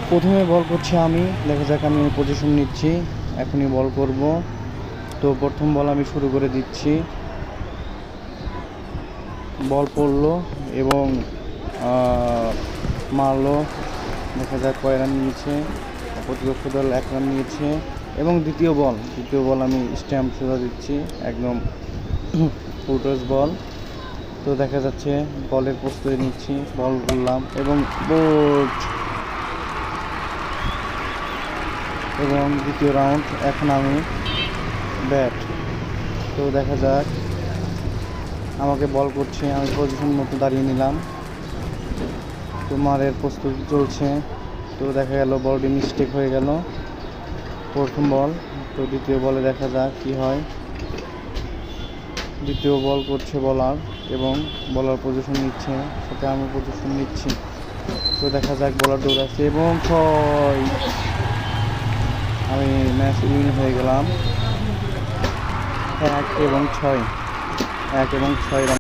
প্রথমে বল করছি আমি, দেখা যাক আমি পজিশন নিচ্ছি, এখনই বল করব। তো প্রথম বল আমি শুরু করে দিচ্ছি। বল পড়লো এবং মারলো। দেখা যাক কয় রান নিয়েছে। প্রতিপক্ষ দল 1 রান নিয়েছে। এবং দ্বিতীয় বল আমি স্ট্যাম্প সোজা দিচ্ছি, একদম ফুলটস বল। তো দেখা যাচ্ছে বলের প্রস্তুতি নিচ্ছি, বল করলাম এবং বোল্ড। এবং দ্বিতীয় রাউন্ড, এখন আমি ব্যাট। তো দেখা যাক, আমাকে বল করছে, আমি পজিশন মতো দাঁড়িয়ে নিলাম। তো মারের প্রস্তুতি চলছে। তো দেখা গেল বলটি মিস্টেক হয়ে গেল, প্রথম বল। তো দ্বিতীয় বলে দেখা যাক কি হয়। দ্বিতীয় বল করছে বলার এবং বলার পজিশন নিচ্ছে, সাথে আমি পজিশন নিচ্ছি। তো দেখা যাক বলার দৌড়াচ্ছে এবং 6। আমি ম্যাচ উইন হয়ে গেলাম 1 এবং 6 রান।